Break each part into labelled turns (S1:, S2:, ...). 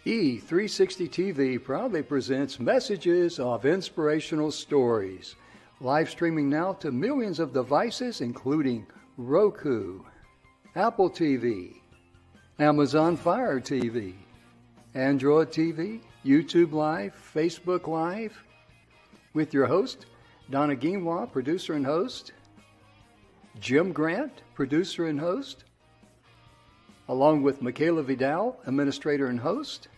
S1: E360 TV proudly presents Messages of Inspirational Stories, live streaming now to millions of devices including Roku, Apple TV, Amazon Fire TV, Android TV, YouTube Live, Facebook Live, with your host, Donna Guimwa, producer and host, Jim Grant, producer and host, along with Michaela Vidal, administrator and host,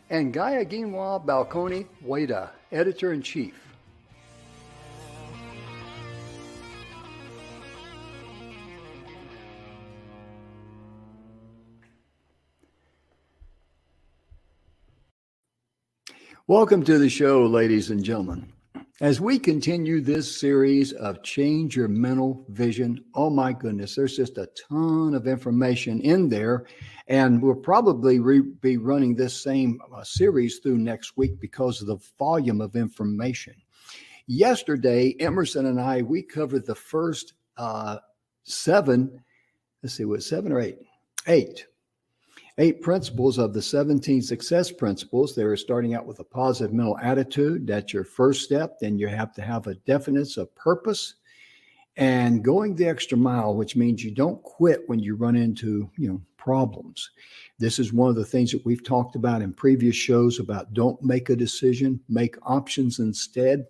S1: and Gaia Guimwa Balconi Wada, editor-in-chief. Welcome to the show, ladies and gentlemen. As we continue this series of Change Your Mental Vision, oh my goodness, there's just a ton of information in there, and we'll probably be running this same series through next week because of the volume of information. Yesterday, Emerson and I, we covered the first seven or eight. 8 principles of the 17 success principles. They were starting out with a positive mental attitude. That's your first step. Then you have to have a definite of purpose and going the extra mile, which means you don't quit when you run into, problems. This is one of the things that we've talked about in previous shows about don't make a decision, make options instead,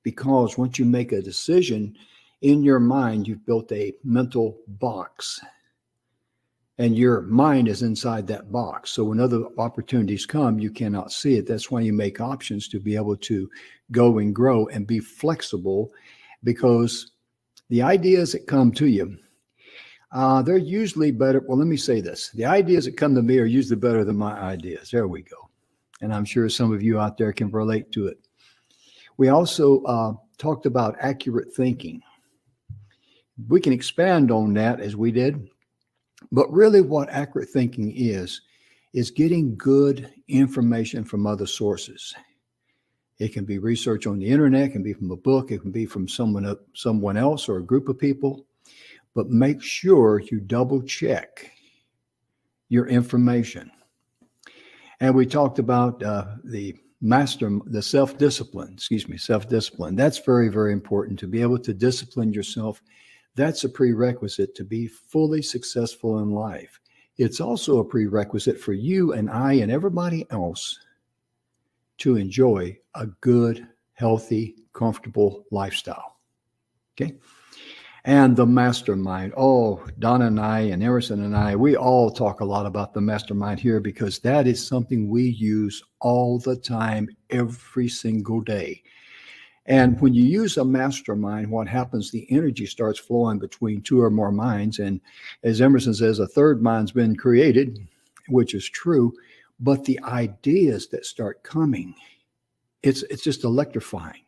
S1: because once you make a decision in your mind, you've built a mental box. And your mind is inside that box. So when other opportunities come, you cannot see it. That's why you make options to be able to go and grow and be flexible, because the ideas that come to you, they're usually better. Well, let me say this. The ideas that come to me are usually better than my ideas. There we go. And I'm sure some of you out there can relate to it. We also talked about accurate thinking. We can expand on that as we did. But really what accurate thinking is getting good information from other sources. It can be research on the internet, it can be from a book, it can be from someone else or a group of people. But make sure you double check your information. And we talked about the self-discipline. That's very, very important to be able to discipline yourself. That's a prerequisite to be fully successful in life. It's also a prerequisite for you and I and everybody else to enjoy a good, healthy, comfortable lifestyle. Okay? And the mastermind. Oh, Donna and I and Emerson and I, we all talk a lot about the mastermind here because that is something we use all the time, every single day. And when you use a mastermind, what happens, the energy starts flowing between two or more minds. And as Emerson says, a third mind's been created, which is true. But the ideas that start coming, it's just electrifying.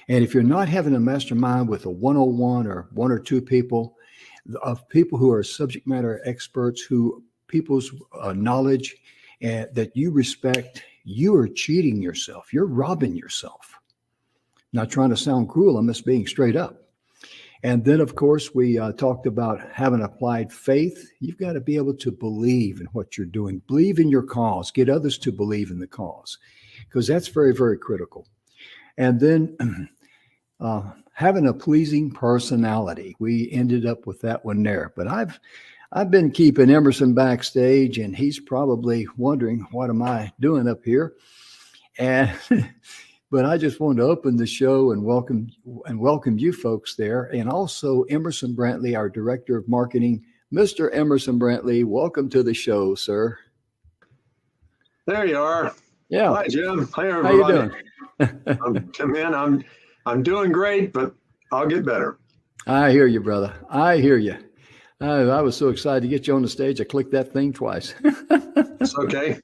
S1: And if you're not having a mastermind with a 101 or 1 or 2 people, of people who are subject matter experts, people's knowledge that you respect, you are cheating yourself. You're robbing yourself. Not trying to sound cruel, I'm just being straight up. And then, of course, we talked about having applied faith. You've got to be able to believe in what you're doing. Believe in your cause. Get others to believe in the cause, because that's very, very critical. And then having a pleasing personality. We ended up with that one there. But I've been keeping Emerson backstage, and he's probably wondering, what am I doing up here? And but I just wanted to open the show and welcome you folks there. And also Emerson Brantley, our Director of Marketing. Mr. Emerson Brantley, welcome to the show, sir.
S2: There you are.
S1: Yeah.
S2: Hi, Jim. Hi, everybody.
S1: How you doing?
S2: I'm doing great, but I'll get better.
S1: I hear you, brother. I hear you. I was so excited to get you on the stage. I clicked that thing twice.
S2: It's okay.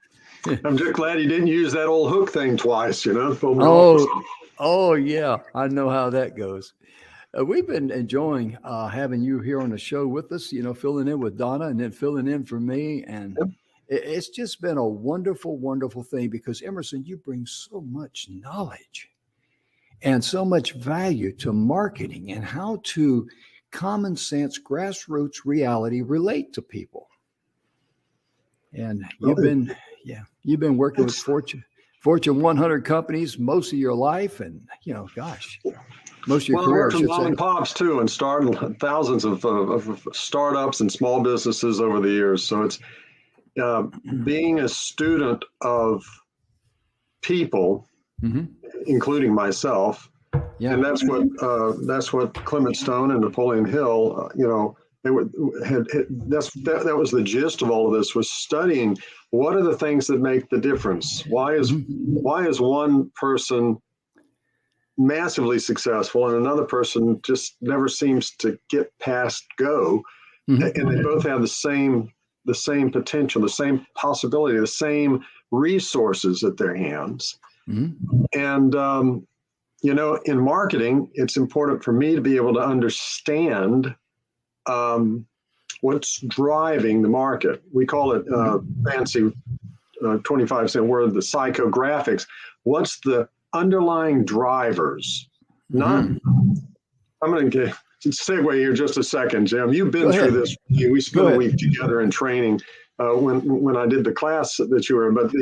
S2: I'm just glad you didn't use that old hook thing twice,
S1: Oh, yeah. I know how that goes. We've been enjoying having you here on the show with us, filling in with Donna and then filling in for me. And
S2: Yep.
S1: It's just been a wonderful, wonderful thing because, Emerson, you bring so much knowledge and so much value to marketing and how to common sense, grassroots reality relate to people. And you've been working with Fortune 100 companies most of your life, and gosh, most of your
S2: I
S1: career.
S2: worked for mom and pops too, and started thousands of startups and small businesses over the years. So it's being a student of people, including myself. Yeah. And that's what Clement Stone and Napoleon Hill, that was the gist of all of this, was studying what are the things that make the difference. Why is one person massively successful and another person just never seems to get past go, and they both have the same potential, the same possibility, the same resources at their hands. And in marketing, it's important for me to be able to understand what's driving the market. We call it fancy 25-cent word, the psychographics. What's the underlying drivers? I'm going to segue here just a second, Jim. You've been through this. We spent a week together in training when I did the class that you were in. But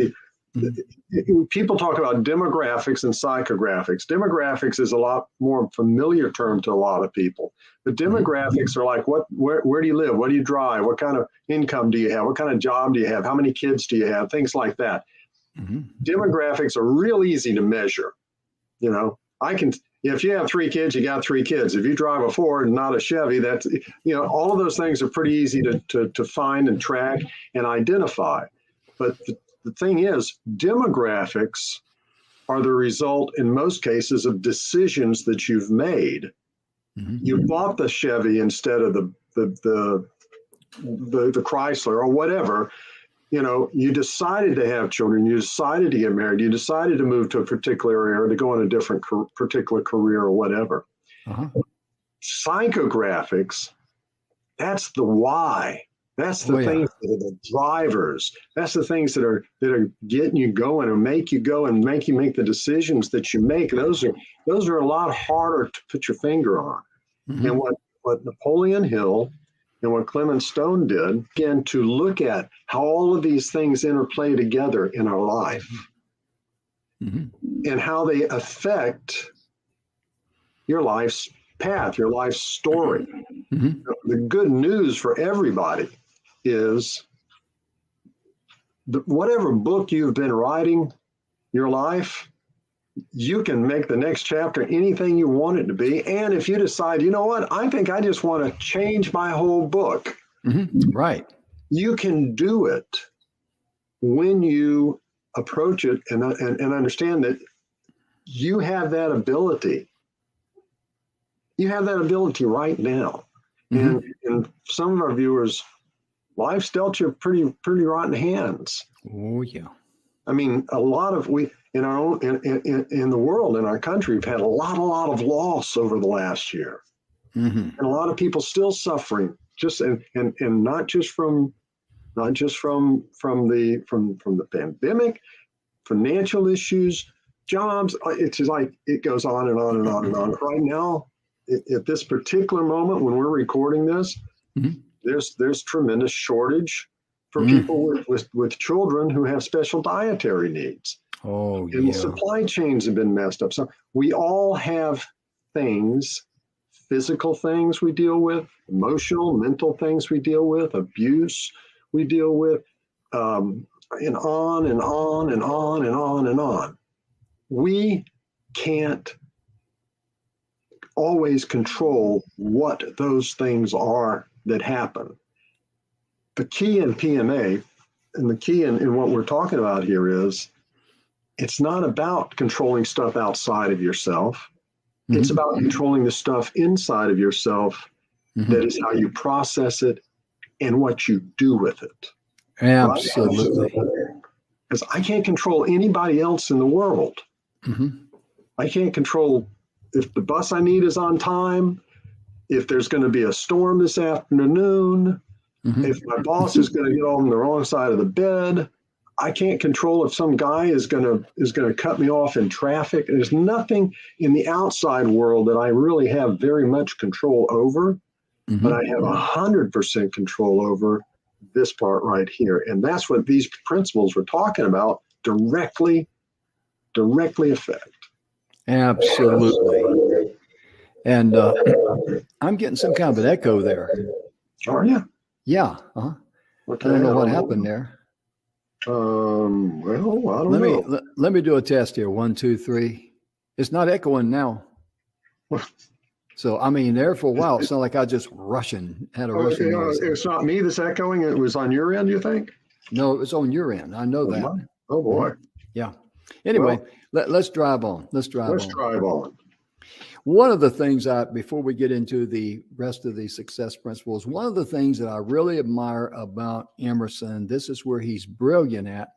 S2: people talk about demographics and psychographics. Demographics is a lot more familiar term to a lot of people. But demographics are like, where do you live? What do you drive? What kind of income do you have? What kind of job do you have? How many kids do you have? Things like that. Demographics are real easy to measure. If you have 3 kids, you got 3 kids. If you drive a Ford and not a Chevy, that's, all of those things are pretty easy to find and track and identify. But the thing is, demographics are the result, in most cases, of decisions that you've made. You bought the Chevy instead of the Chrysler or whatever. You decided to have children. You decided to get married. You decided to move to a particular area or to go in a different particular career or whatever. Psychographics, that's the why. That's the things that are the drivers. That's the things that are getting you going and make you go and make you make the decisions that you make. Those are a lot harder to put your finger on. And what Napoleon Hill and what Clement Stone did, again, to look at how all of these things interplay together in our life and how they affect your life's path, your life's story. The good news for everybody is whatever book you've been writing your life, you can make the next chapter anything you want it to be. And if you decide, I think I just want to change my whole book.
S1: Right.
S2: You can do it when you approach it and understand that you have that ability. You have that ability right now. And some of our viewers, life's dealt you pretty rotten hands.
S1: Oh yeah.
S2: I mean, a lot of in the world, in our country, we've had a lot of loss over the last year, and a lot of people still suffering. And not just from the pandemic, financial issues, jobs. It's just like it goes on and on and on and on. Right now, at this particular moment when we're recording this, there's tremendous shortage for people with children who have special dietary needs. And supply chains have been messed up. So we all have things, physical things we deal with, emotional, mental things we deal with, abuse we deal with, and on and on and on and on and on. We can't always control what those things are that happen. The key in PMA and the key in what we're talking about here is it's not about controlling stuff outside of yourself. It's about controlling the stuff inside of yourself. That is how you process it and what you do with it.
S1: Absolutely.
S2: Because I can't control anybody else in the world. I can't control if the bus I need is on time, if there's going to be a storm this afternoon, if my boss is going to get on the wrong side of the bed. I can't control if some guy is going to cut me off in traffic. There's nothing in the outside world that I really have very much control over, but I have 100% control over this part right here. And that's what these principles we're talking about directly affect.
S1: Absolutely. And I'm getting some kind of an echo there.
S2: Are you?
S1: Yeah. Uh-huh.
S2: Okay.
S1: I don't know what happened there.
S2: Well, I don't know.
S1: Let me do a test here. 1, 2, 3. It's not echoing now. So, I mean, there for a while, it sounded like I was just had a rushing noise.
S2: It's not me that's echoing. It was on your end, you think?
S1: No, it was on your end. I know that.
S2: Oh, boy.
S1: Yeah. Anyway, let's drive on. Let's drive on. One of the things before we get into the rest of the success principles, one of the things that I really admire about Emerson, this is where he's brilliant at.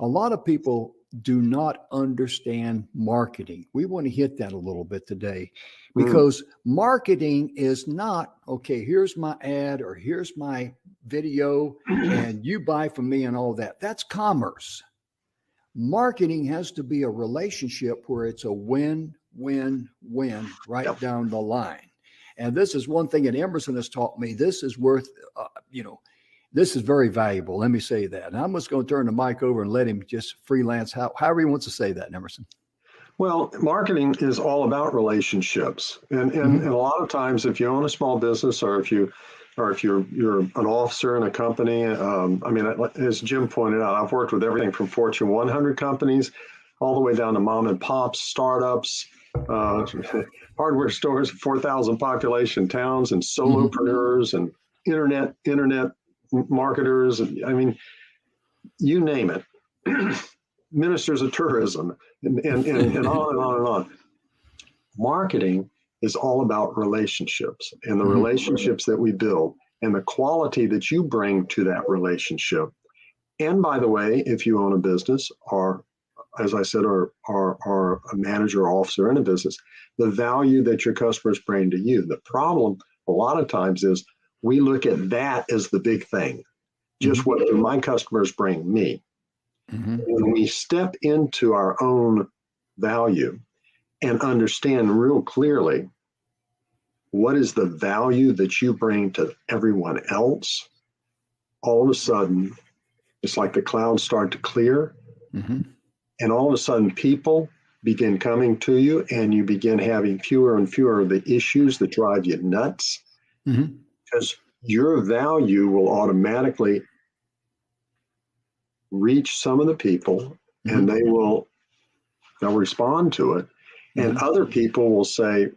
S1: A lot of people do not understand marketing. We want to hit that a little bit today because marketing is not, okay, here's my ad or here's my video and you buy from me and all that. That's commerce. Marketing has to be a relationship where it's a win, win, win right down the line. And this is one thing that Emerson has taught me. This is worth, this is very valuable. Let me say that. And I'm just going to turn the mic over and let him just freelance however he wants to say that, Emerson.
S2: Well, marketing is all about relationships. And a lot of times if you own a small business or if you're an officer in a company, I mean, as Jim pointed out, I've worked with everything from Fortune 100 companies all the way down to mom and pops, startups, hardware stores, 4,000 population towns, and solopreneurs and internet marketers. I mean, you name it. Ministers of tourism and on and on and on. Marketing is all about relationships and the relationships that we build and the quality that you bring to that relationship. And by the way, if you own a business or, as I said, or a manager or officer in a business, the value that your customers bring to you. The problem a lot of times is we look at that as the big thing. Just what do my customers bring me? When we step into our own value and understand real clearly what is the value that you bring to everyone else, all of a sudden, it's like the clouds start to clear. And all of a sudden, people begin coming to you and you begin having fewer and fewer of the issues that drive you nuts. Because your value will automatically reach some of the people and they'll respond to it. And other people will say,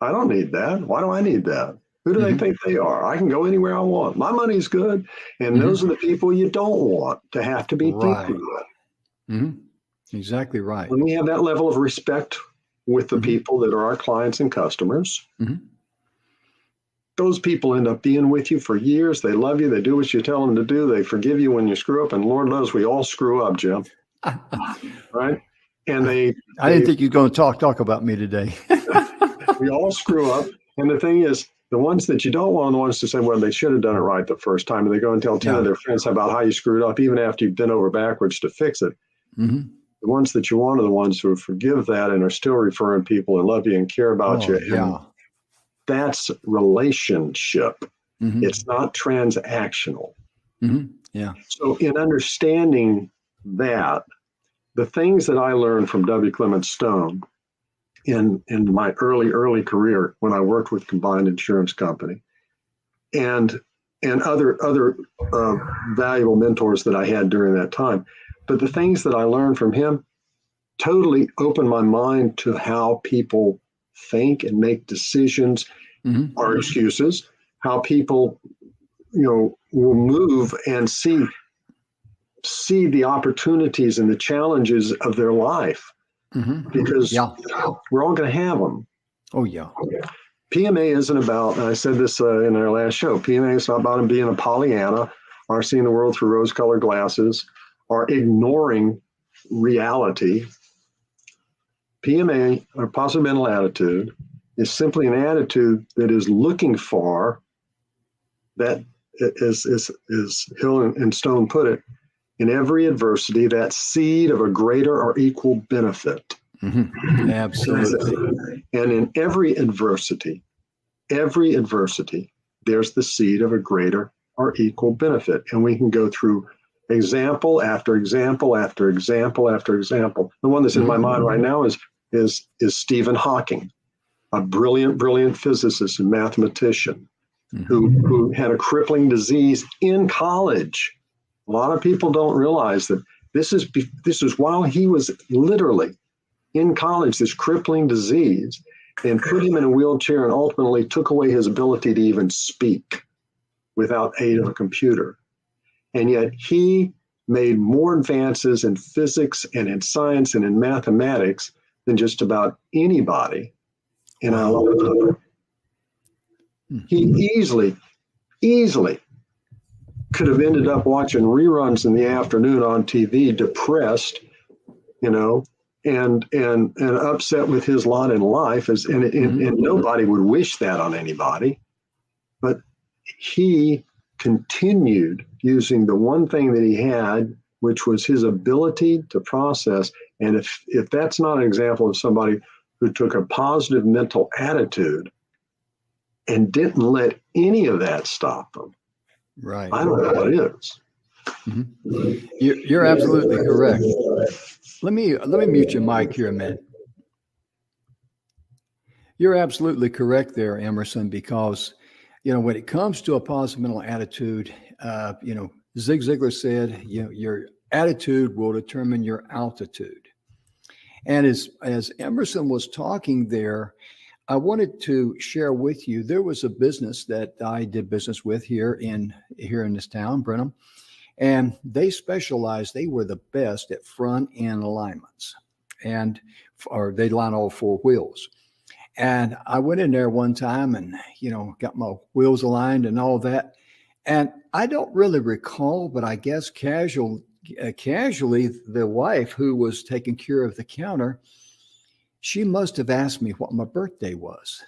S2: I don't need that. Why do I need that? Who do they think they are? I can go anywhere I want. My money's good. And those are the people you don't want to have to be thinking with.
S1: Exactly right.
S2: When we have that level of respect with the people that are our clients and customers, those people end up being with you for years. They love you. They do what you tell them to do. They forgive you when you screw up. And Lord knows we all screw up, Jim. Right? And I
S1: didn't think you were going to talk about me today.
S2: We all screw up. And the thing is, the ones that you don't want are the ones to say, well, they should have done it right the first time. And they go and tell 10 of their friends about how you screwed up, even after you've been over backwards to fix it. The ones that you want are the ones who forgive that and are still referring people and love you and care about you. And that's relationship. It's not transactional. So in understanding that, the things that I learned from W. Clement Stone in my early career when I worked with Combined Insurance Company and other valuable mentors that I had during that time. But the things that I learned from him totally opened my mind to how people think and make decisions or excuses, how people, will move and see the opportunities and the challenges of their life because we're all going to have them.
S1: Oh, yeah.
S2: PMA isn't about, and I said this in our last show, PMA is not about being a Pollyanna or seeing the world through rose-colored glasses or ignoring reality. PMA, or positive mental attitude, is simply an attitude that is looking for that, as Hill and Stone put it, in every adversity, that seed of a greater or equal benefit.
S1: Absolutely.
S2: And in every adversity, there's the seed of a greater are equal benefit. And we can go through example after example after example after example. The one that's in my mind right now is Stephen Hawking, a brilliant physicist and mathematician who had a crippling disease in college. A lot of people don't realize that this is while he was literally in college, this crippling disease, and put him in a wheelchair and ultimately took away his ability to even speak without aid of a computer. And yet he made more advances in physics and in science and in mathematics than just about anybody in our lifetime. He easily could have ended up watching reruns in the afternoon on TV, depressed, and upset with his lot in life, and nobody would wish that on anybody. But he continued using the one thing that he had, which was his ability to process. And if that's not an example of somebody who took a positive mental attitude and didn't let any of that stop them,
S1: right,
S2: I don't know what is.
S1: You're absolutely correct. Let me mute your mic here a minute. You're absolutely correct there, Emerson, because when it comes to a positive mental attitude, Zig Ziglar said, your attitude will determine your altitude. And as Emerson was talking there, I wanted to share with you, there was a business that I did business with here in this town, Brenham, and they were the best at front end alignments, or they line all four wheels. And I went in there one time and, got my wheels aligned and all that. And I don't really recall, but I guess casually, the wife who was taking care of the counter, she must have asked me what my birthday was.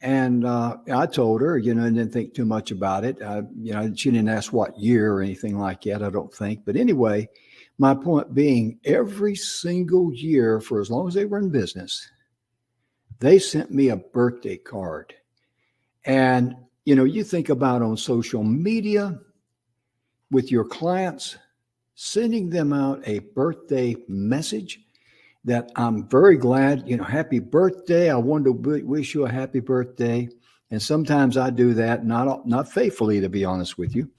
S1: And I told her, and didn't think too much about it. She didn't ask what year or anything like that, I don't think. But anyway, my point being, every single year for as long as they were in business, they sent me a birthday card. And, you think about on social media with your clients, sending them out a birthday message that I'm very glad, happy birthday. I wanted to wish you a happy birthday. And sometimes I do that, not faithfully, to be honest with you.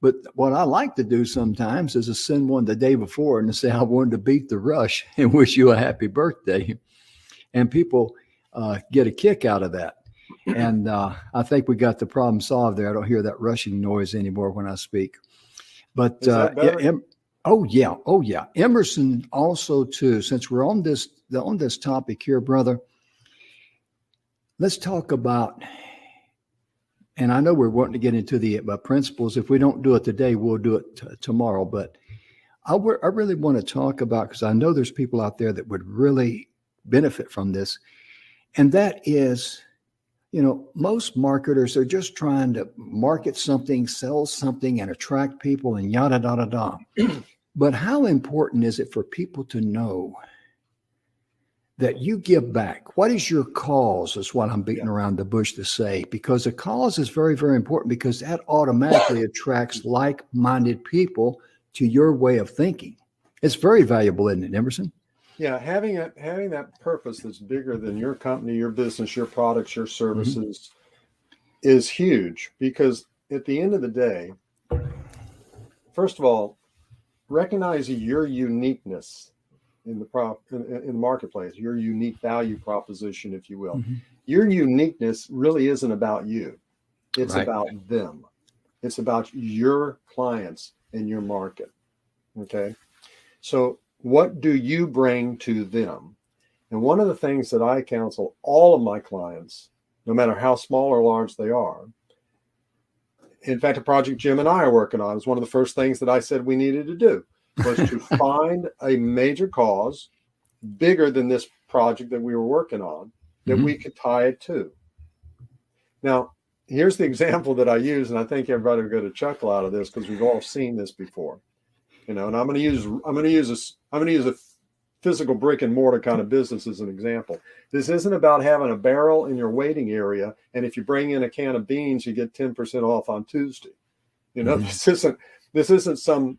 S1: But what I like to do sometimes is to send one the day before and to say, I wanted to beat the rush and wish you a happy birthday. And people get a kick out of that. And I think we got the problem solved there. I don't hear that rushing noise anymore when I speak. But oh yeah. Emerson also too, since we're on this topic here, brother, let's talk about, and I know we're wanting to get into the principles. If we don't do it today, we'll do it tomorrow. But I really want to talk about, because I know there's people out there that would really benefit from this. And that is, most marketers are just trying to market something, sell something, and attract people and yada, yada, yada. But how important is it for people to know that you give back? What is your cause, is what I'm beating around the bush to say, because a cause is very, very important, because that automatically attracts like-minded people to your way of thinking. It's very valuable, isn't it, Emerson?
S3: Yeah, having that purpose that's bigger than your company, your business, your products, your services is huge, because at the end of the day, first of all, recognize your uniqueness in the marketplace, your unique value proposition, if you will. Your uniqueness really isn't about you. It's about them. It's about your clients and your market. Okay. So what do you bring to them? And one of the things that I counsel all of my clients, no matter how small or large they are, in fact, a project Jim and I are working on is one of the first things that I said we needed to do, was to find a major cause bigger than this project that we were working on that we could tie it to. Now, here's the example that I use, and I think everybody will get a chuckle out of this because we've all seen this before. And I'm going to use a physical brick and mortar kind of business as an example. This isn't about having a barrel in your waiting area, and if you bring in a can of beans, you get 10% off on Tuesday. You know, this isn't some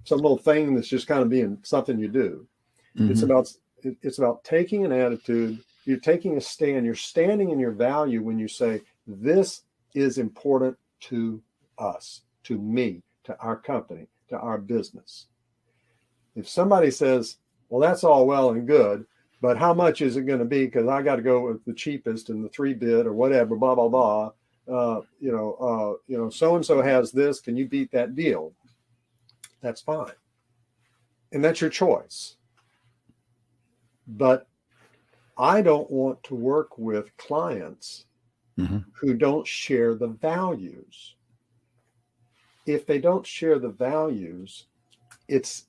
S3: little thing that's just kind of being something you do. It's about taking an attitude. You're taking a stand. You're standing in your value when you say, this is important to us, to me, to our company, to our business. If somebody says, well, that's all well and good, but how much is it going to be? Because I got to go with the cheapest and the 3-bit or whatever, blah, blah, blah. So-and-so has this. Can you beat that deal? That's fine. And that's your choice. But I don't want to work with clients who don't share the values. If they don't share the values, it's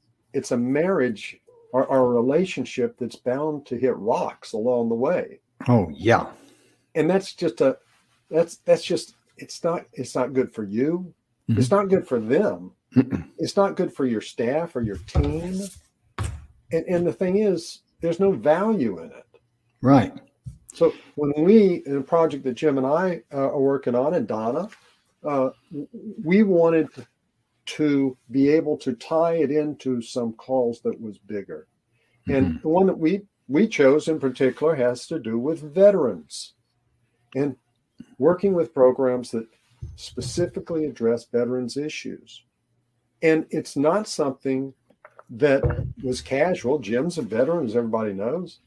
S3: a marriage or a relationship that's bound to hit rocks along the way.
S1: Oh, yeah.
S3: And that's just it's not good for you. It's not good for them. It's not good for your staff or your team. And the thing is, there's no value in it.
S1: Right.
S3: So when we, in a project that Jim and I are working on, and Donna, we wanted to be able to tie it into some cause that was bigger. And the one that we chose in particular has to do with veterans and working with programs that specifically address veterans issues. And it's not something that was casual. Jim's a veteran, as everybody knows.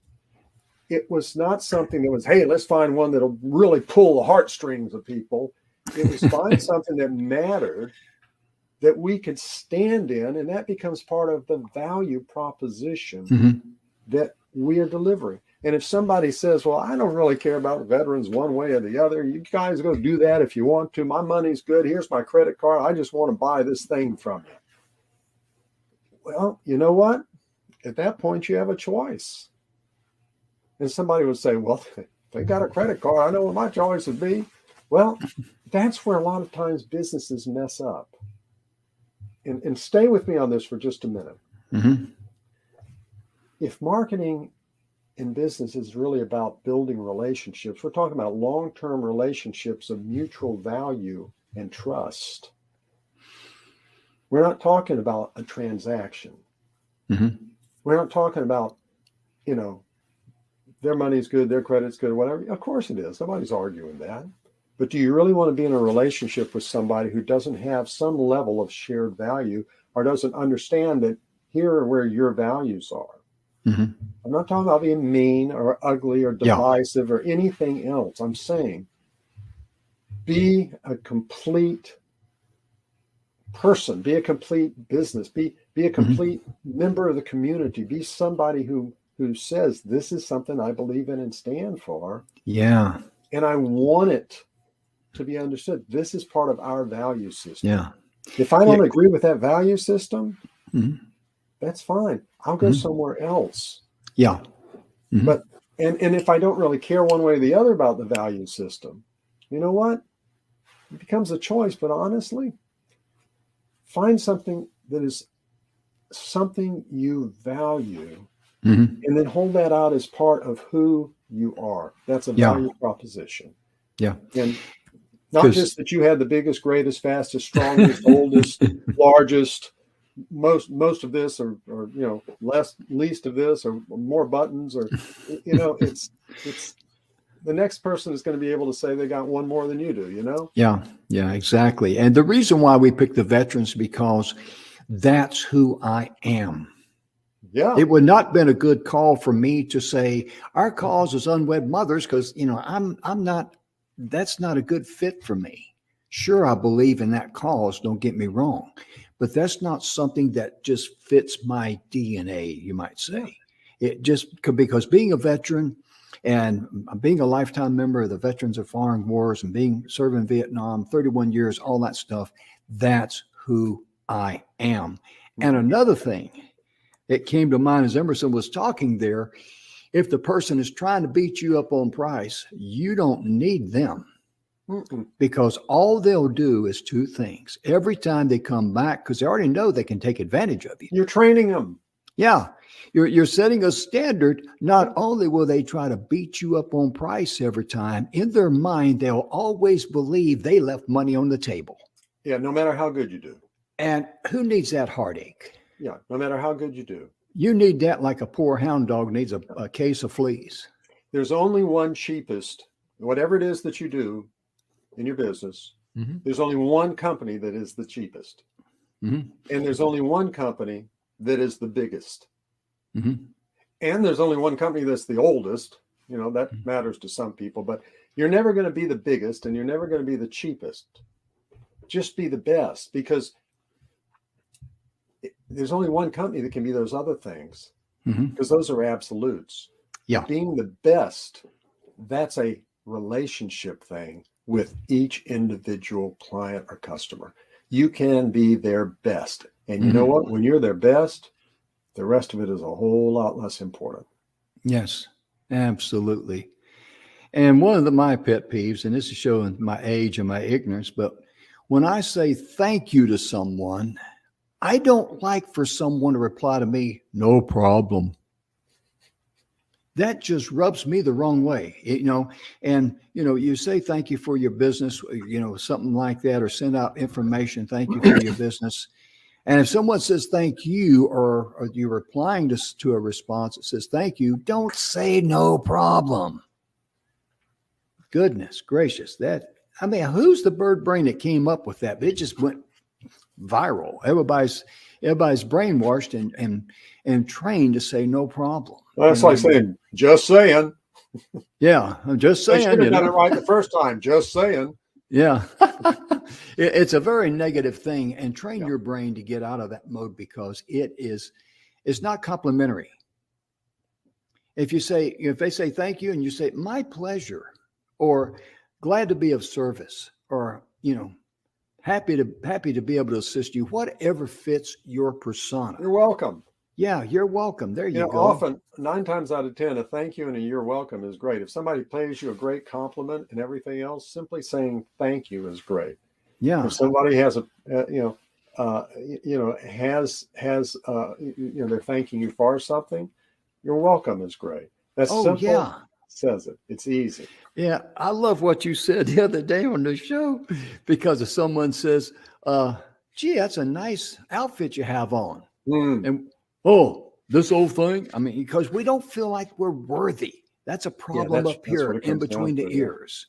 S3: It was not something that was, hey, let's find one that'll really pull the heartstrings of people. It was find something that mattered, that we could stand in, and that becomes part of the value proposition that we are delivering. And if somebody says, well, I don't really care about veterans one way or the other, you guys go do that if you want to. My money's good. Here's my credit card. I just want to buy this thing from you. Well, you know what? At that point, you have a choice. And somebody would say, well, they got a credit card. I know what my choice would be. Well, that's where a lot of times businesses mess up. And stay with me on this for just a minute. If marketing in business is really about building relationships, we're talking about long-term relationships of mutual value and trust. We're not talking about a transaction. We're not talking about, their money's good, their credit's good, whatever. Of course it is. Nobody's arguing that. But do you really want to be in a relationship with somebody who doesn't have some level of shared value or doesn't understand that here are where your values are? I'm not talking about being mean or ugly or divisive or anything else. I'm saying be a complete person, be a complete business, be a complete member of the community, be somebody who says, this is something I believe in and stand for. Yeah. And I want it to be understood. This is part of our value system. Yeah. If I don't agree with that value system, that's fine. I'll go somewhere else. Yeah. But and if I don't really care one way or the other about the value system, you know what? It becomes a choice. But honestly, find something that is something you value, and then hold that out as part of who you are. That's a value proposition. Yeah. And not just that you had the biggest, greatest, fastest, strongest, oldest, largest, most of this, or least of this, or more buttons, or it's the next person is going to be able to say they got one more than you do. Yeah, exactly. And the reason why we picked the veterans, because that's who I am. Yeah, it would not have been a good call for me to say our cause is unwed mothers, because I'm not. That's not a good fit for me. Sure, I believe in that cause. Don't get me wrong. But that's not something that just fits my DNA, you might say. It just because being a veteran and being a lifetime member of the Veterans of Foreign Wars and serving in Vietnam, 31 years, all that stuff, that's who I am. And another thing that came to mind as Emerson was talking there, if the person is trying to beat you up on price, you don't need them. Because all they'll do is two things. Every time they come back, because they already know they can take advantage of you. You're training them. Yeah.
S1: You're setting a standard. Not only will they try to beat you up on price every time, in their mind, they'll always believe they left money on the table.
S3: Yeah, no matter how good you do.
S1: And who needs that heartache?
S3: Yeah, no matter how good you do.
S1: You need that like a poor hound dog needs a case of fleas.
S3: There's only one cheapest, whatever it is that you do in your business, there's only one company that is the cheapest. And there's only one company that is the biggest. And there's only one company that's the oldest. You know, that matters to some people, but you're never going to be the biggest and you're never going to be the cheapest. Just be the best, because there's only one company that can be those other things, because those are absolutes.
S1: Yeah.
S3: Being the best, that's a relationship thing with each individual client or customer. You can be their best. And you know what? When you're their best, the rest of it is a whole lot less important.
S1: Yes, absolutely. And one of my pet peeves, and this is showing my age and my ignorance, but when I say thank you to someone, I don't like for someone to reply to me, no problem. That just rubs me the wrong way, and, you say thank you for your business, something like that, or send out information, thank you for your business. And if someone says thank you, or you're replying to a response that says thank you, don't say no problem. Goodness gracious, who's the bird brain that came up with that? It just went viral. Everybody's brainwashed and trained to say no problem.
S3: Well, that's like saying, just saying.
S1: Yeah, I'm just saying.
S3: I should have done it right the first time. Just saying.
S1: Yeah. It's a very negative thing, and train your brain to get out of that mode, because it's not complimentary. If they say thank you and you say my pleasure, or glad to be of service, or happy to be able to assist you, whatever fits your persona.
S3: You're welcome.
S1: Yeah, you're welcome. There you go.
S3: Often 9 times out of 10, a thank you and a you're welcome is great. If somebody pays you a great compliment and everything else, simply saying thank you is great.
S1: Yeah.
S3: If somebody has they're thanking you for something, you're welcome is great. That's simple.
S1: Yeah.
S3: Says it. It's easy.
S1: Yeah, I love what you said the other day on the show, because if someone says, gee, that's a nice outfit you have on. And, this old thing. Because we don't feel like we're worthy. That's a problem up here in between the ears.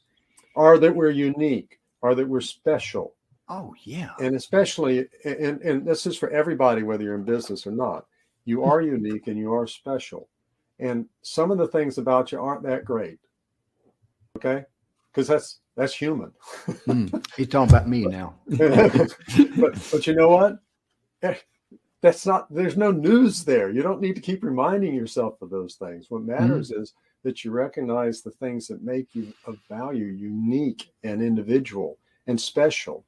S3: Or that we're unique, or that we're special.
S1: Oh, yeah.
S3: And especially, and this is for everybody, whether you're in business or not, you are unique and you are special. And some of the things about you aren't that great. Okay? Because that's human.
S1: He's talking about me now.
S3: but you know what? There's no news there. You don't need to keep reminding yourself of those things. What matters is that you recognize the things that make you of value, unique and individual and special.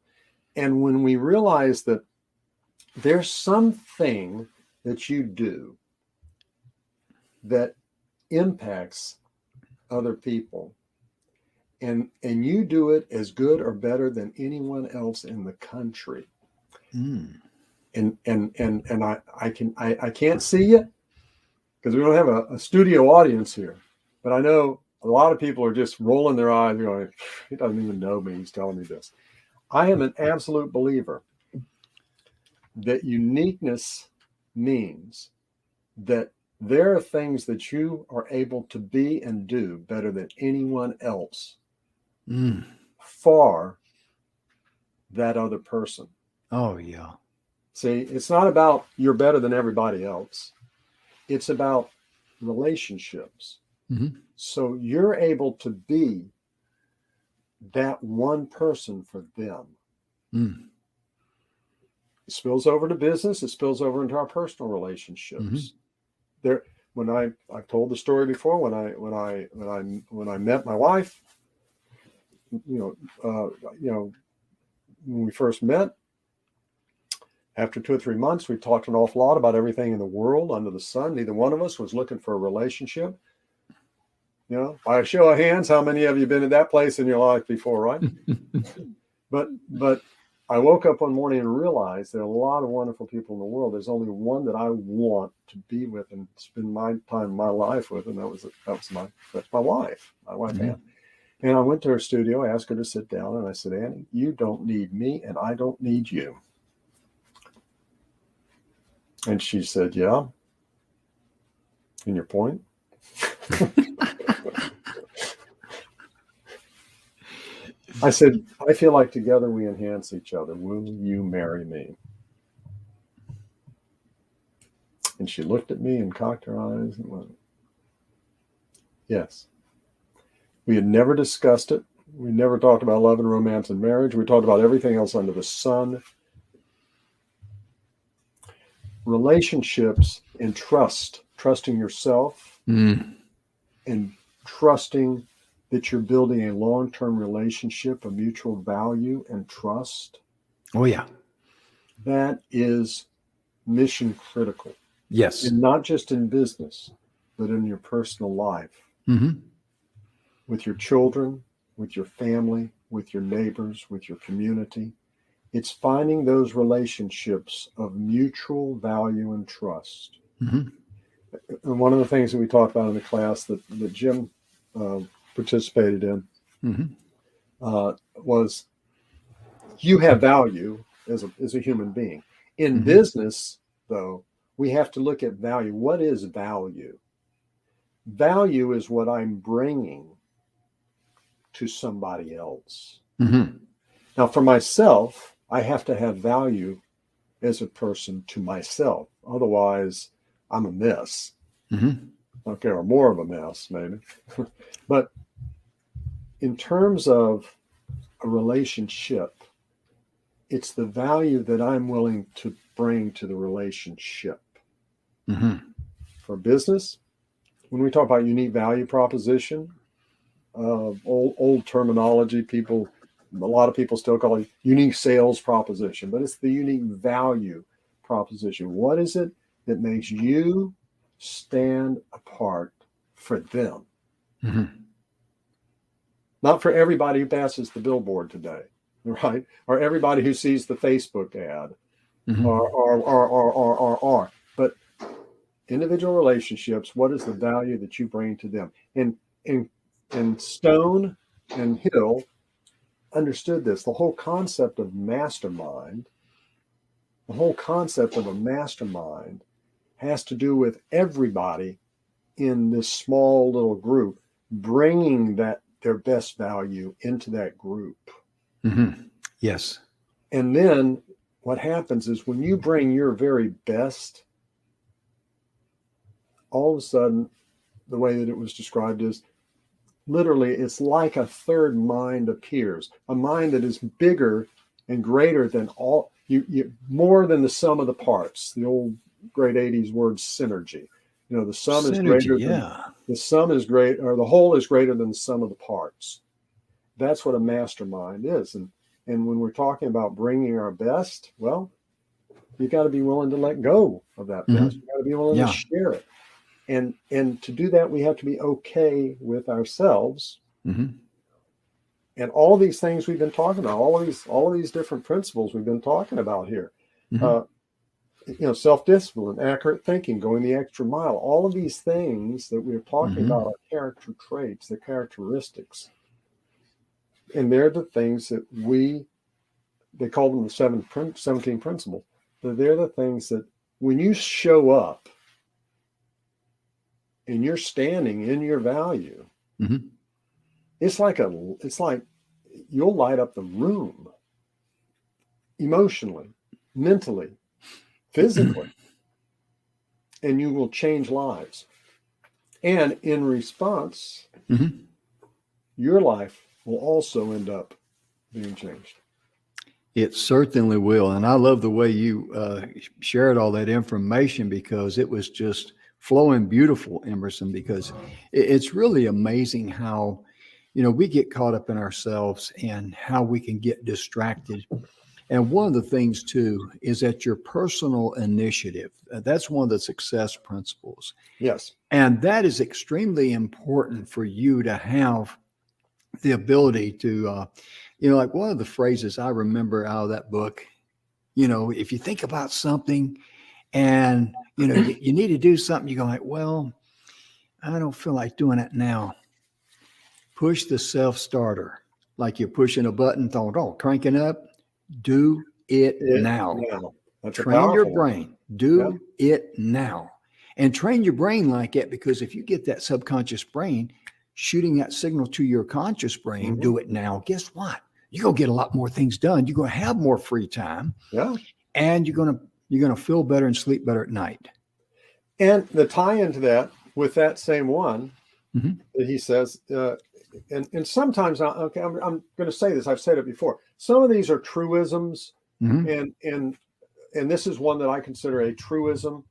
S3: And when we realize that there's something that you do that impacts other people, and you do it as good or better than anyone else in the country. And I can't see you because we don't have a studio audience here, but I know a lot of people are just rolling their eyes going, he doesn't even know me, he's telling me this. I am an absolute believer that uniqueness means that there are things that you are able to be and do better than anyone else for that other person.
S1: Oh, yeah.
S3: See, it's not about you're better than everybody else. It's about relationships. So you're able to be that one person for them. It spills over to business. It spills over into our personal relationships. When I've told the story before, when I met my wife, when we first met, after 2 or 3 months, we talked an awful lot about everything in the world under the sun. Neither one of us was looking for a relationship. By a show of hands, how many of you have been at that place in your life before, right? But I woke up one morning and realized there are a lot of wonderful people in the world. There's only one that I want to be with and spend my time, my life with, and that's my wife, Ann. And I went to her studio, asked her to sit down, and I said, Annie, you don't need me, and I don't need you. And she said, yeah. And your point? I said, I feel like together we enhance each other. Will you marry me? And she looked at me and cocked her eyes and went, yes. We had never discussed it. We never talked about love and romance and marriage. We talked about everything else under the sun. Relationships and trusting yourself and trusting that you're building a long-term relationship of mutual value and trust.
S1: Oh, yeah.
S3: That is mission critical.
S1: Yes.
S3: And not just in business, but in your personal life. With your children, with your family, with your neighbors, with your community. It's finding those relationships of mutual value and trust. And one of the things that we talked about in the class that Jim participated in was you have value as a human being. In business, though, we have to look at value. What is value? Value is what I'm bringing to somebody else. Now, for myself, I have to have value as a person to myself. Otherwise, I'm a mess. Okay, or more of a mess, maybe. But in terms of a relationship, it's the value that I'm willing to bring to the relationship. For business, when we talk about unique value proposition, old terminology, a lot of people still call it unique sales proposition, but it's the unique value proposition. What is it that makes you stand apart for them? Not for everybody who passes the billboard today, right? Or everybody who sees the Facebook ad, but individual relationships. What is the value that you bring to them? And Stone and Hill understood this. The whole concept of mastermind, the whole concept of a mastermind has to do with everybody in this small little group bringing their best value into that group.
S1: Yes.
S3: And then what happens is when you bring your very best, all of a sudden, the way that it was described is literally, it's like a third mind appears, a mind that is bigger and greater than all, you more than the sum of the parts. The old great 80s word synergy. You know, the sum is greater than the sum is great, or the whole is greater than the sum of the parts. That's what a mastermind is. And when we're talking about bringing our best, well, you got to be willing to let go of that best. You got to be willing to share it. And to do that, we have to be okay with ourselves. And all these things we've been talking about, all of these different principles we've been talking about here, self-discipline, accurate thinking, going the extra mile, all of these things that we're talking about are character traits, they're characteristics. And they're the things that they call them the 17 principles. They're the things that when you show up and you're standing in your value, it's like you'll light up the room emotionally, mentally, physically, and you will change lives. And in response, your life will also end up being changed.
S1: It certainly will. And I love the way you shared all that information, because it was just flowing beautiful, Emerson, because it's really amazing how, we get caught up in ourselves and how we can get distracted. And one of the things too is that your personal initiative, that's one of the success principles.
S3: Yes.
S1: And that is extremely important for you to have the ability to, like one of the phrases I remember out of that book, if you think about something and, you need to do something, you go like, well, I don't feel like doing it now. Push the self-starter like you're pushing a button, cranking up. Do it now.
S3: That's
S1: Train your
S3: powerful.
S1: brain. Do it now. And train your brain like that, because if you get that subconscious brain shooting that signal to your conscious brain, do it now, guess what? You're going to get a lot more things done. You're going to have more free time.
S3: Yeah.
S1: And you're going to feel better and sleep better at night.
S3: And the tie into that with that same one that he says, and sometimes, I'm going to say this, I've said it before. Some of these are truisms, and this is one that I consider a truism.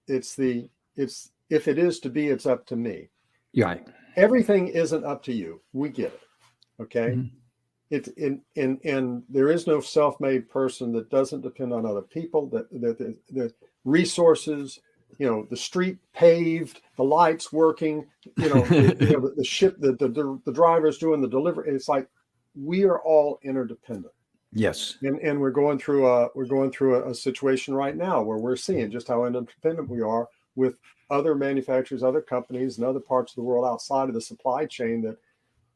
S3: It's if it is to be, it's up to me.
S1: Right.
S3: Everything isn't up to you. We get it. Okay. It's and there is no self-made person that doesn't depend on other people, that the resources, the street paved, the lights working, the ship, the drivers doing the delivery. It's like we are all interdependent.
S1: Yes.
S3: And we're going through a situation right now where we're seeing just how interdependent we are with other manufacturers, other companies, and other parts of the world outside of the supply chain that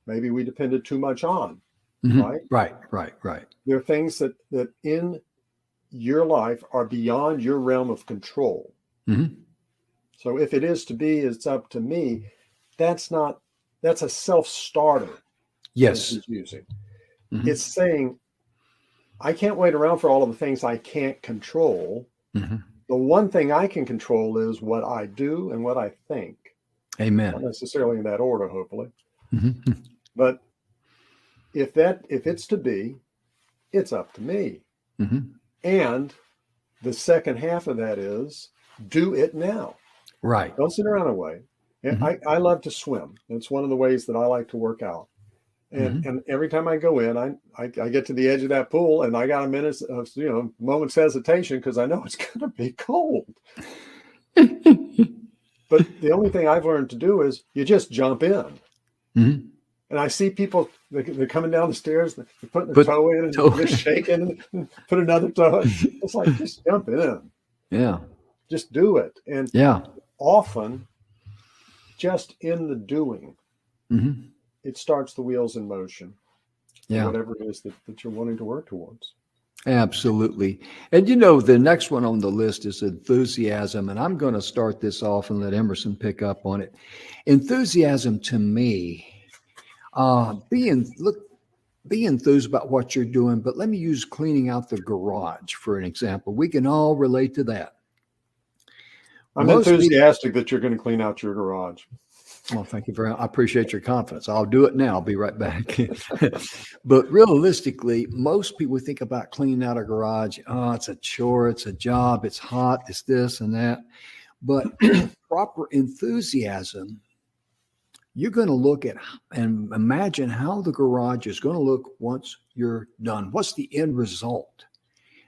S3: maybe we depended too much on. Right. There are things that in your life are beyond your realm of control. So if it is to be, it's up to me. That's a self-starter.
S1: Yes.
S3: He's using. It's saying, I can't wait around for all of the things I can't control. The one thing I can control is what I do and what I think.
S1: Amen.
S3: Not necessarily in that order, hopefully. But if it's to be, it's up to me. And the second half of that is do it now.
S1: Right.
S3: Don't sit around and wait. And I love to swim. It's one of the ways that I like to work out. And every time I go in, I get to the edge of that pool and I got a minute of moment's hesitation because I know it's going to be cold. But the only thing I've learned to do is you just jump in. And I see people, they're coming down the stairs, they're putting their toe in and just shaking and put another toe in. It's like, just jump in.
S1: Yeah.
S3: Just do it. And often, just in the doing, it starts the wheels in motion. Whatever it is that you're wanting to work towards.
S1: Absolutely. And the next one on the list is enthusiasm. And I'm going to start this off and let Emerson pick up on it. Enthusiasm to me, be enthused about what you're doing, but let me use cleaning out the garage for an example. We can all relate to that.
S3: I'm enthusiastic that you're going to clean out your garage.
S1: Well, thank you very much. I appreciate your confidence. I'll do it now. I'll be right back. But realistically, most people think about cleaning out a garage. Oh, it's a chore. It's a job. It's hot. It's this and that. But proper enthusiasm, you're going to look at and imagine how the garage is going to look once you're done. What's the end result?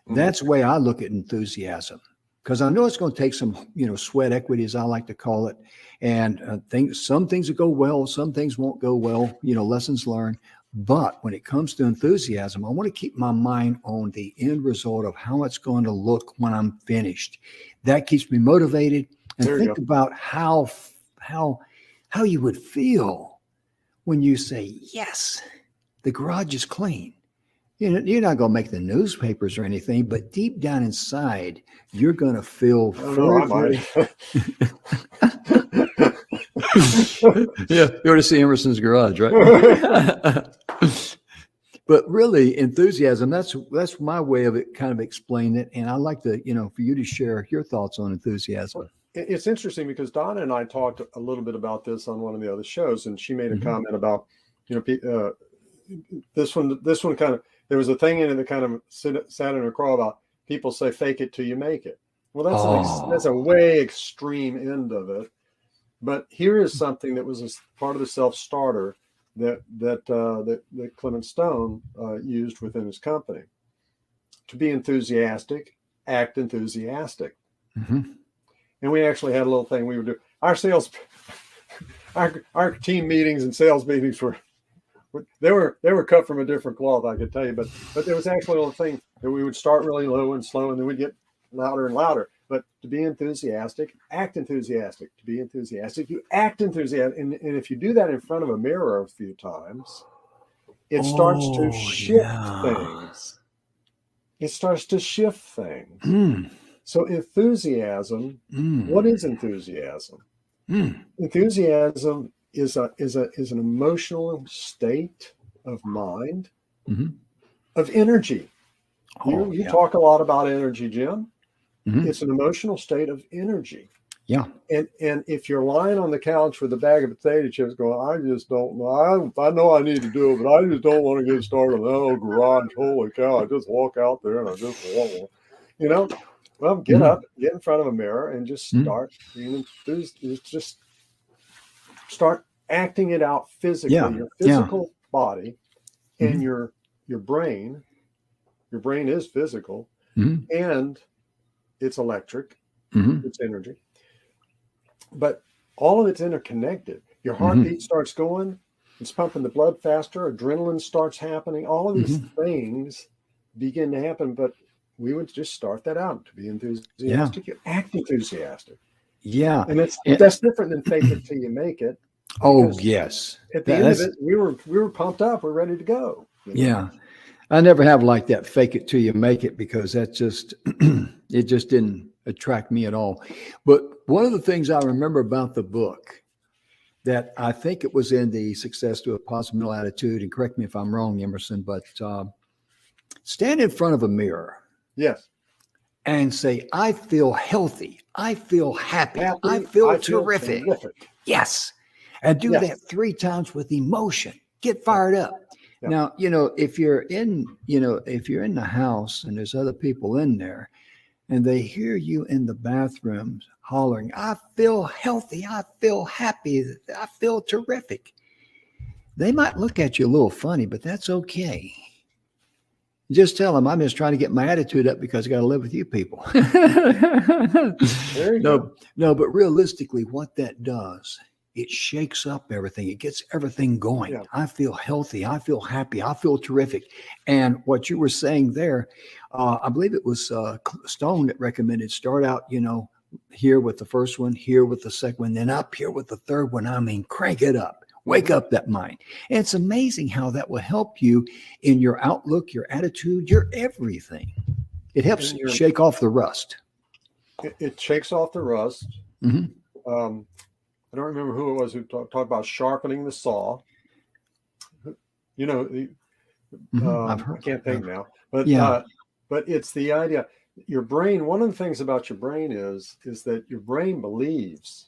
S1: That's the way I look at enthusiasm. Because I know it's going to take some, sweat equity, as I like to call it, and some things will go well, some things won't go well, lessons learned. But when it comes to enthusiasm, I want to keep my mind on the end result of how it's going to look when I'm finished. That keeps me motivated. And think about how you would feel when you say, yes, the garage is clean. You're not going to make the newspapers or anything, but deep down inside, you're going to feel. Yeah, you ought to see Emerson's garage, right? But really, enthusiasm, that's my way of it, kind of explain it. And I like to, for you to share your thoughts on enthusiasm.
S3: It's interesting because Donna and I talked a little bit about this on one of the other shows, and she made a comment about, this one kind of, there was a thing in it that kind of sat in a crawl about people say, fake it till you make it. Well, that's a way extreme end of it. But here is something that was a part of the self-starter that Clement Stone used within his company. To be enthusiastic, act enthusiastic. And we actually had a little thing we would do. Our team meetings and sales meetings were they were cut from a different cloth, I could tell you. But there was actually a little thing that we would start really low and slow, and then we'd get louder and louder. But to be enthusiastic, act enthusiastic. To be enthusiastic, you act enthusiastic. And if you do that in front of a mirror a few times, it starts to shift things. It starts to shift things.
S1: Mm.
S3: So enthusiasm, what is enthusiasm? Enthusiasm is an emotional state of mind, of energy. You talk a lot about energy, Jim. It's an emotional state of energy.
S1: Yeah.
S3: And if you're lying on the couch with a bag of potato chips going, I just don't know. I know I need to do it, but I just don't want to get started. Oh, garage, holy cow. I just walk out there and I just want, well, get up, get in front of a mirror and just start being enthused. Just start acting it out physically. Your physical body and your brain. Your brain is physical and it's electric. It's energy. But all of it's interconnected. Your heartbeat starts going. It's pumping the blood faster. Adrenaline starts happening. All of these things begin to happen. But we would just start that out. To be enthusiastic, you act enthusiastic.
S1: Yeah.
S3: And that's different than fake it till you make it.
S1: Oh, yes.
S3: At the end of it, we were pumped up. We're ready to go.
S1: Yeah. I never have liked that fake it till you make it, because that just, it just didn't attract me at all. But one of the things I remember about the book that I think it was in the Success to a Positive Mental Attitude, and correct me if I'm wrong, Emerson, but stand in front of a mirror.
S3: Yes.
S1: And say, I feel healthy. I feel happy. I feel terrific. Yes. And do that 3 times with emotion. Get fired up. Yeah. Now, if you're in the house and there's other people in there and they hear you in the bathroom hollering, I feel healthy. I feel happy. I feel terrific. They might look at you a little funny, but that's okay. Just tell them, I'm just trying to get my attitude up because I got to live with you people. No, but realistically, what that does, it shakes up everything. It gets everything going. Yeah. I feel healthy. I feel happy. I feel terrific. And what you were saying there, I believe it was Stone that recommended start out, here with the first one, here with the second one, then up here with the third one. I mean, crank it up. Wake up that mind. And it's amazing how that will help you in your outlook, your attitude, your everything. It helps shake off the rust.
S3: It shakes off the rust. I don't remember who it was who talked about sharpening the saw.
S1: I've heard.
S3: I can't think now, but it's the idea. Your brain. One of the things about your brain is that your brain believes.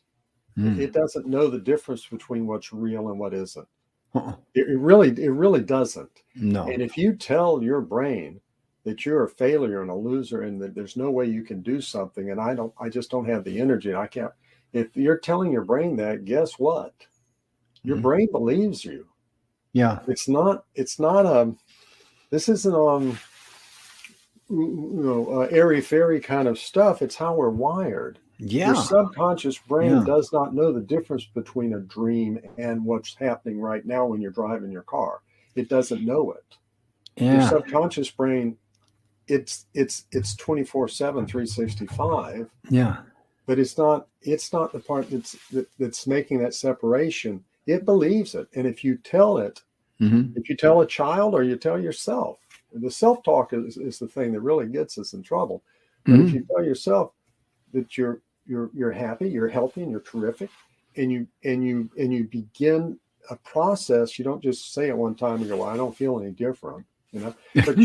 S3: It doesn't know the difference between what's real and what isn't. It really doesn't.
S1: No.
S3: And if you tell your brain that you're a failure and a loser and that there's no way you can do something, and I just don't have the energy and I can't. If you're telling your brain that, guess what? Your brain believes you.
S1: Yeah.
S3: This isn't airy-fairy kind of stuff. It's how we're wired.
S1: Yeah.
S3: Your subconscious brain does not know the difference between a dream and what's happening right now when you're driving your car. It doesn't know it.
S1: Yeah.
S3: Your subconscious brain, it's 24/7, 365.
S1: Yeah.
S3: But it's not the part that's making that separation. It believes it. And if you tell it, if you tell a child or you tell yourself, the self-talk is the thing that really gets us in trouble. But if you tell yourself that you're happy, you're healthy, and you're terrific, and you begin a process, you don't just say it one time and go, well, I don't feel any different, but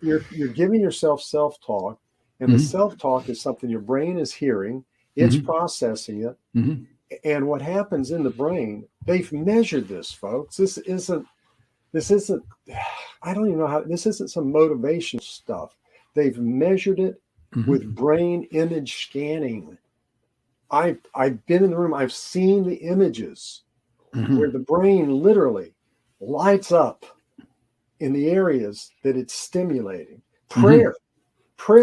S3: you're giving yourself self-talk. And the self-talk is something your brain is hearing, it's processing it. And what happens in the brain, they've measured this, folks. This isn't, I don't even know how, this isn't some motivation stuff. They've measured it with brain image scanning. I've been in the room, I've seen the images where the brain literally lights up in the areas that it's stimulating. Prayer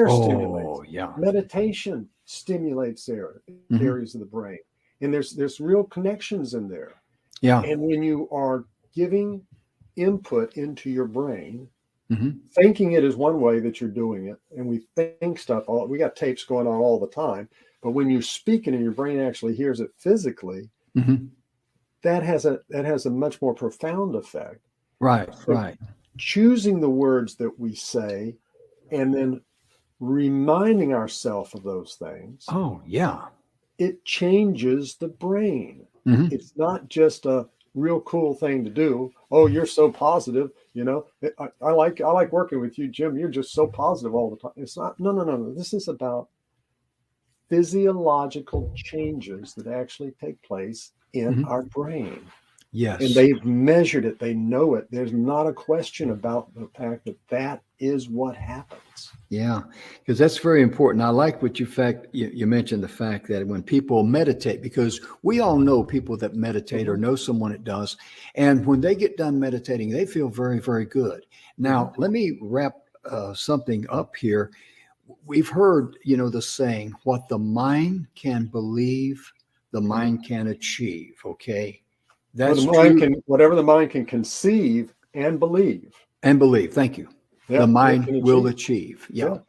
S3: stimulates.
S1: Yeah.
S3: Meditation stimulates areas of the brain. And there's real connections in there.
S1: Yeah.
S3: And when you are giving input into your brain,
S1: Mhm.
S3: thinking it is one way that you're doing it. And we think stuff, we got tapes going on all the time. But when you speak it and your brain actually hears it physically,
S1: Mhm.
S3: that has a much more profound effect.
S1: Right,
S3: So
S1: right.
S3: choosing the words that we say and then reminding ourselves of those things,
S1: Oh, yeah.
S3: it changes the brain.
S1: Mhm.
S3: It's not just a real cool thing to do. Oh, you're so positive. I like working with you, Jim. You're just so positive all the time. It's not. No. This is about physiological changes that actually take place in
S1: Mhm.
S3: our brain. And
S1: Yes.
S3: they've measured it. They know it. There's not a question about the fact that that is what happens.
S1: Yeah, because that's very important. I like what you mentioned the fact that when people meditate, because we all know people that meditate or
S3: Mhm.
S1: know someone that does, and when they get done meditating, they feel very, very good. Now,
S3: Mhm.
S1: let me wrap something up here. We've heard, the saying, "What the mind can believe, the
S3: Mhm.
S1: mind can achieve." Okay,
S3: Well,
S1: that's true.
S3: whatever the mind can conceive and believe,
S1: And believe. Thank you. The
S3: yeah, it
S1: mind
S3: can
S1: will
S3: achieve.
S1: achieve. Yeah,
S3: Yeah.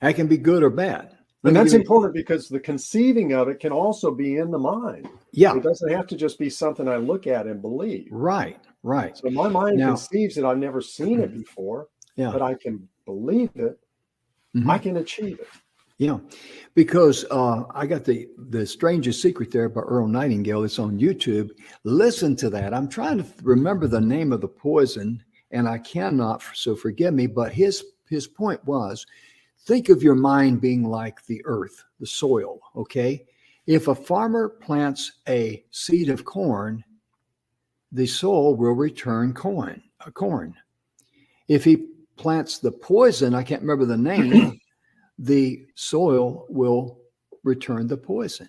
S1: that can be good or bad. Let
S3: And
S1: me
S3: that's
S1: give you.
S3: important because the conceiving of it can also be in the mind.
S1: Yeah.
S3: It doesn't have to just be something I look at and believe.
S1: Right, right.
S3: So my mind
S1: Now,
S3: conceives it. I've never seen it before,
S1: yeah,
S3: but I can believe it. I
S1: mhm,
S3: can achieve it.
S1: yeah, because I got the Strangest Secret there by Earl Nightingale. It's on YouTube. Listen to that. I'm trying to remember the name of the poison, and I cannot. So forgive me. But his point was, think of your mind being like the earth, the soil. Okay, if a farmer plants a seed of corn, the soil will return corn. If he plants the poison, I can't remember the name, the soil will return the poison.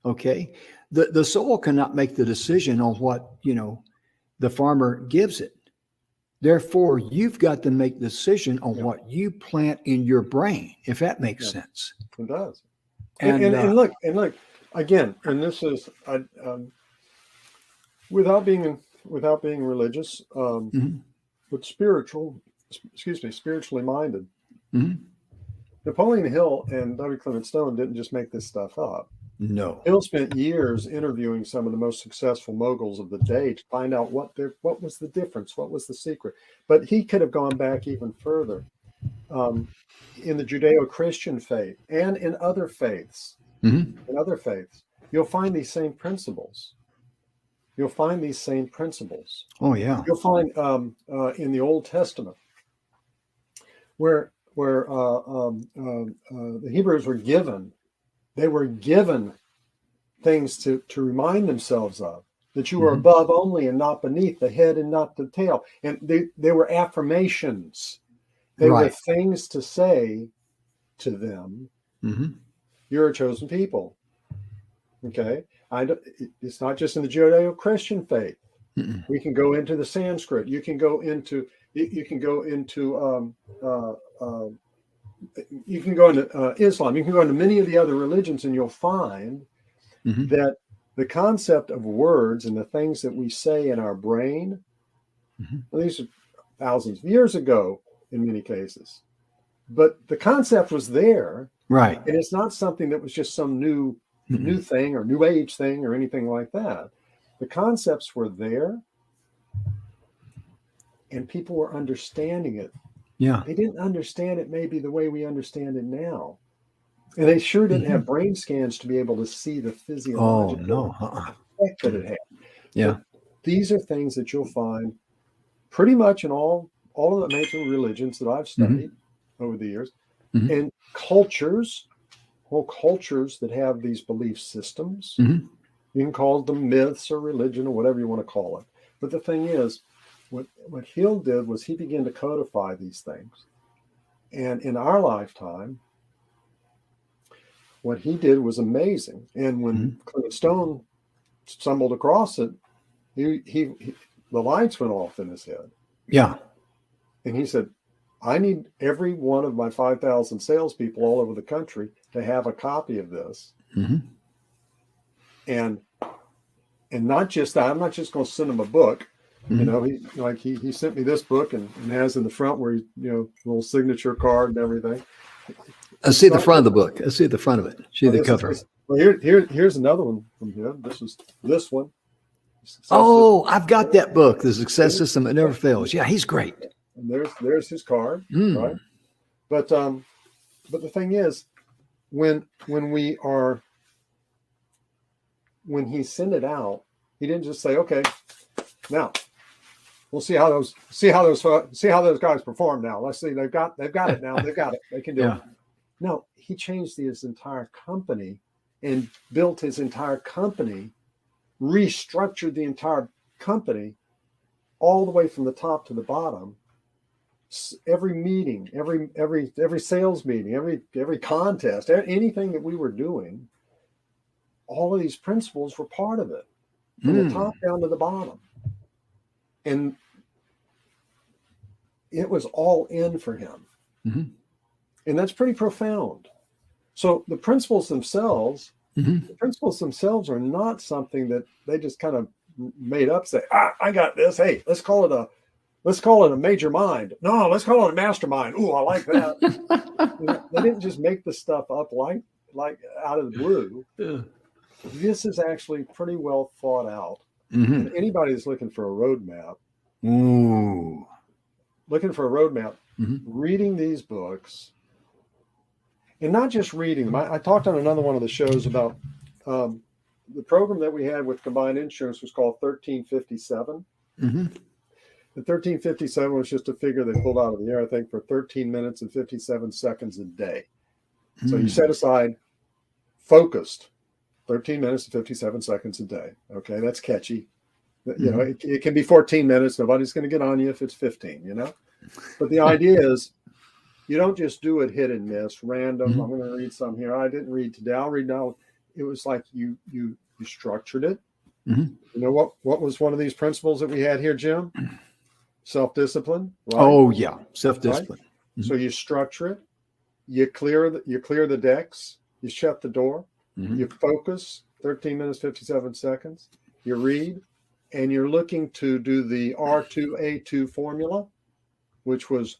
S1: Okay. The soil cannot make the decision on what, the farmer gives it. Therefore, you've got to make the decision on
S3: Yeah,
S1: what you plant in your brain, if that makes
S3: yeah,
S1: sense.
S3: it does. And
S1: And
S3: and, and look and look again. And this is without being religious,
S1: mhm,
S3: but spiritually minded.
S1: mhm.
S3: Napoleon Hill and W. Clement Stone didn't just make this stuff up.
S1: No.
S3: Hill spent years interviewing some of the most successful moguls of the day to find out what was the difference, what was the secret. But he could have gone back even further. Um, in the Judeo-Christian faith and
S1: Mhm.
S3: in other faiths, you'll find these same principles. You'll find these same principles.
S1: Oh, yeah.
S3: You'll find in the Old Testament where the Hebrews were given, they were given things to remind themselves of, that you are
S1: Mhm.
S3: above only and not beneath, the head and not the tail. And they were affirmations. They were
S1: Right.
S3: things to say to them.
S1: Mhm.
S3: You're a chosen people. Okay. It's not just in the Judeo-Christian faith.
S1: Mhm.
S3: We can go into the Sanskrit. You can go into uh, uh, you can go into Islam. You can go into many of the other religions, and you'll find
S1: Mhm.
S3: that the concept of words and the things that we say in our brain,
S1: Mhm.
S3: well, these are thousands of years ago in many cases, but the concept was there,
S1: Right.
S3: and it's not something that was just some new
S1: Mhm.
S3: thing or new age thing or anything like that. The concepts were there, and people were understanding it.
S1: Yeah.
S3: They didn't understand it maybe the way we understand it now. And they sure didn't
S1: Mhm.
S3: have brain scans to be able to see the
S1: Oh,
S3: physiological
S1: no. Uh-uh.
S3: effect that it had.
S1: Yeah.
S3: But these are things that you'll find pretty much in all of the major religions that I've
S1: Mhm.
S3: studied over the years,
S1: Mhm.
S3: and whole cultures that have these belief systems.
S1: Mhm.
S3: You can call them myths or religion or whatever you want to call it. But the thing is, what Hill did was he began to codify these things. And in our lifetime, what he did was amazing. And when
S1: Mhm.
S3: Clement Stone stumbled across it, he the lights went off in his head.
S1: Yeah.
S3: And he said, I need every one of my 5,000 salespeople all over the country to have a copy of this.
S1: Mhm.
S3: And not just that, I'm not just going to send them a book. You know, he sent me this book and has in the front where he, little signature card and everything.
S1: I see the front of the book. I see the front of it. See the cover.
S3: Here's another one from him. This one.
S1: Oh, I've got that book, The Success System That Never Fails. Yeah, he's great.
S3: And there's his card, right? But the thing is, when he sent it out, he didn't just say, okay, now we'll see how those guys perform now. Let's see, they've got it now. They've got it. They can do it. No, he changed his entire company and built his entire company, restructured the entire company all the way from the top to the bottom. Every meeting, every sales meeting, every contest, anything that we were doing, all of these principles were part of it, from the top down to the bottom. And it was all in for him. And that's pretty profound. So the principles themselves are not something that they just kind of made up, say, I got this. Hey, let's call it a major mind. No, let's call it a mastermind. Ooh, I like that. They didn't just make the stuff up like out of the blue. This is actually pretty well thought out. And anybody that's looking for a roadmap, reading these books, and not just reading them. I talked on another one of the shows about the program that we had with Combined Insurance was called 1357. The 1357 was just a figure they pulled out of the air, I think, for 13 minutes and 57 seconds a day. So you set aside focused 13 minutes and 57 seconds a day. Okay, that's catchy. It can be 14 minutes. Nobody's going to get on you if it's 15, But the idea is you don't just do it hit and miss, random. I'm going to read some here. I didn't read today. I'll read now. It was like you structured it. You know what was one of these principles that we had here, Jim? Self-discipline. Right?
S1: Oh yeah, self-discipline.
S3: Right? So you structure it. You clear the decks. You shut the door. You focus. 13 minutes 57 seconds. You read, and you're looking to do the R2A2 formula, which was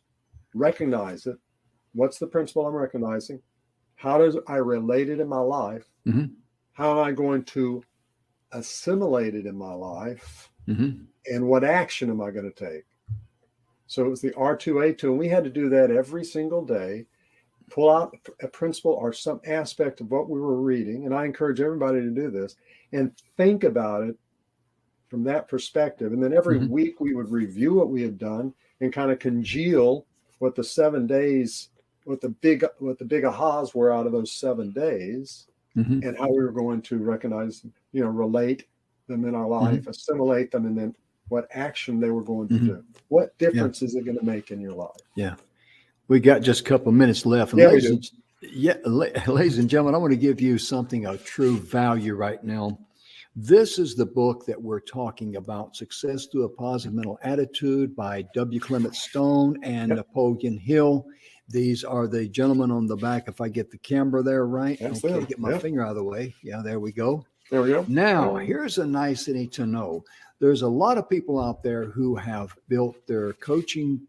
S3: recognize it. What's the principle I'm recognizing? How does I relate it in my life? How am I going to assimilate it in my life? And what action am I going to take? So it was the R2A2, and we had to do that every single day, pull out a principle or some aspect of what we were reading. And I encourage everybody to do this and think about it from that perspective. And then every week we would review what we had done and kind of congeal what the 7 days, what the big ahas were out of those 7 days, and how we were going to recognize, relate them in our life, assimilate them, and then what action they were going to do. What difference is it going to make in your life? Yeah.
S1: We got just a couple minutes left. And ladies and gentlemen, I want to give you something of true value right now. This is the book that we're talking about, Success Through a Positive Mental Attitude by W. Clement Stone and Napoleon Hill. These are the gentlemen on the back. If I get the camera there right.
S3: That's
S1: okay,
S3: them.
S1: get my finger out of the way. Yeah, there we go.
S3: There we go.
S1: Now, here's a nice thing to know. There's a lot of people out there who have built their coaching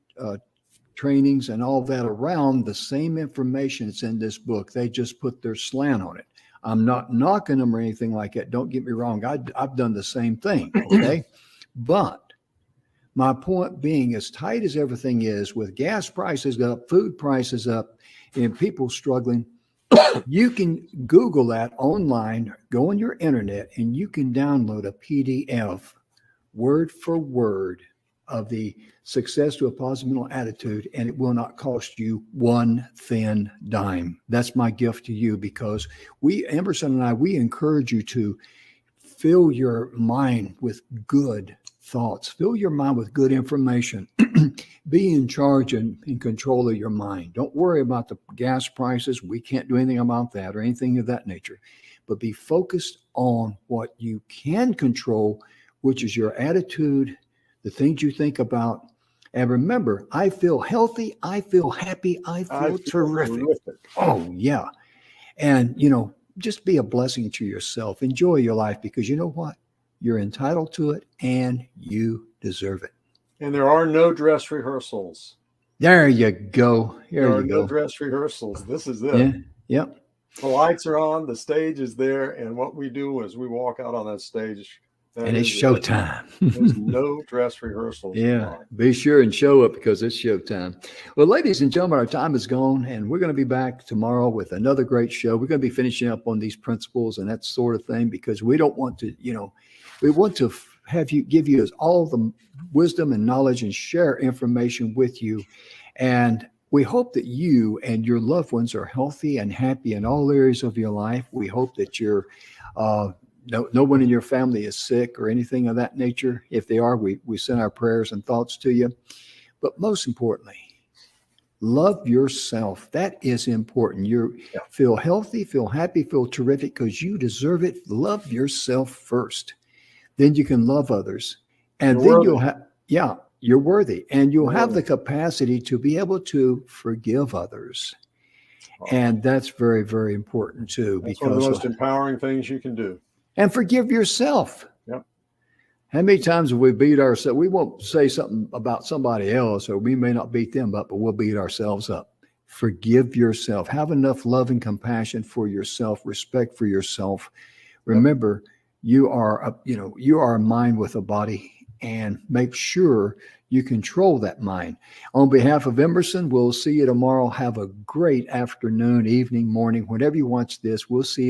S1: trainings and all that around the same information that's in this book. They just put their slant on it. I'm not knocking them or anything like that. Don't get me wrong. I've done the same thing. Okay. But my point being, as tight as everything is, with gas prices up, food prices up, and people struggling, you can Google that online, go on your internet, and you can download a PDF word for word of the Success to a Positive Mental Attitude, and it will not cost you one thin dime. That's my gift to you, because Emerson and I, we encourage you to fill your mind with good thoughts, fill your mind with good information, be in charge and in control of your mind. Don't worry about the gas prices. We can't do anything about that or anything of that nature, but be focused on what you can control, which is your attitude, the things you think about. And remember, I feel healthy, I feel happy, I feel terrific. Oh, yeah. And, just be a blessing to yourself. Enjoy your life, because you know what? You're entitled to it and you deserve it.
S3: And there are no dress rehearsals.
S1: There you go.
S3: There are no dress rehearsals. This is it.
S1: Yeah. Yep.
S3: The lights are on, the stage is there, and what we do is we walk out on that stage.
S1: And it's showtime.
S3: There's no dress rehearsals.
S1: Yeah, be sure and show up because it's showtime. Well, ladies and gentlemen, our time is gone, and we're going to be back tomorrow with another great show. We're going to be finishing up on these principles and that sort of thing because we don't want to, we want to give you all the wisdom and knowledge and share information with you. And we hope that you and your loved ones are healthy and happy in all areas of your life. We hope that you're no one in your family is sick or anything of that nature. If they are, we send our prayers and thoughts to you. But most importantly, love yourself. That is important. Feel healthy, feel happy, feel terrific because you deserve it. Love yourself first. Then you can love others. And you'll have, you're worthy. And you'll have the capacity to be able to forgive others. And that's very, very important too.
S3: That's one of the most empowering things you can do.
S1: And forgive yourself.
S3: Yep.
S1: How many times have we beat ourselves? We won't say something about somebody else, or we may not beat them up, but we'll beat ourselves up. Forgive yourself. Have enough love and compassion for yourself, respect for yourself. Remember, you are a mind with a body, and make sure you control that mind. On behalf of Emerson, we'll see you tomorrow. Have a great afternoon, evening, morning, whenever you watch this. We'll see you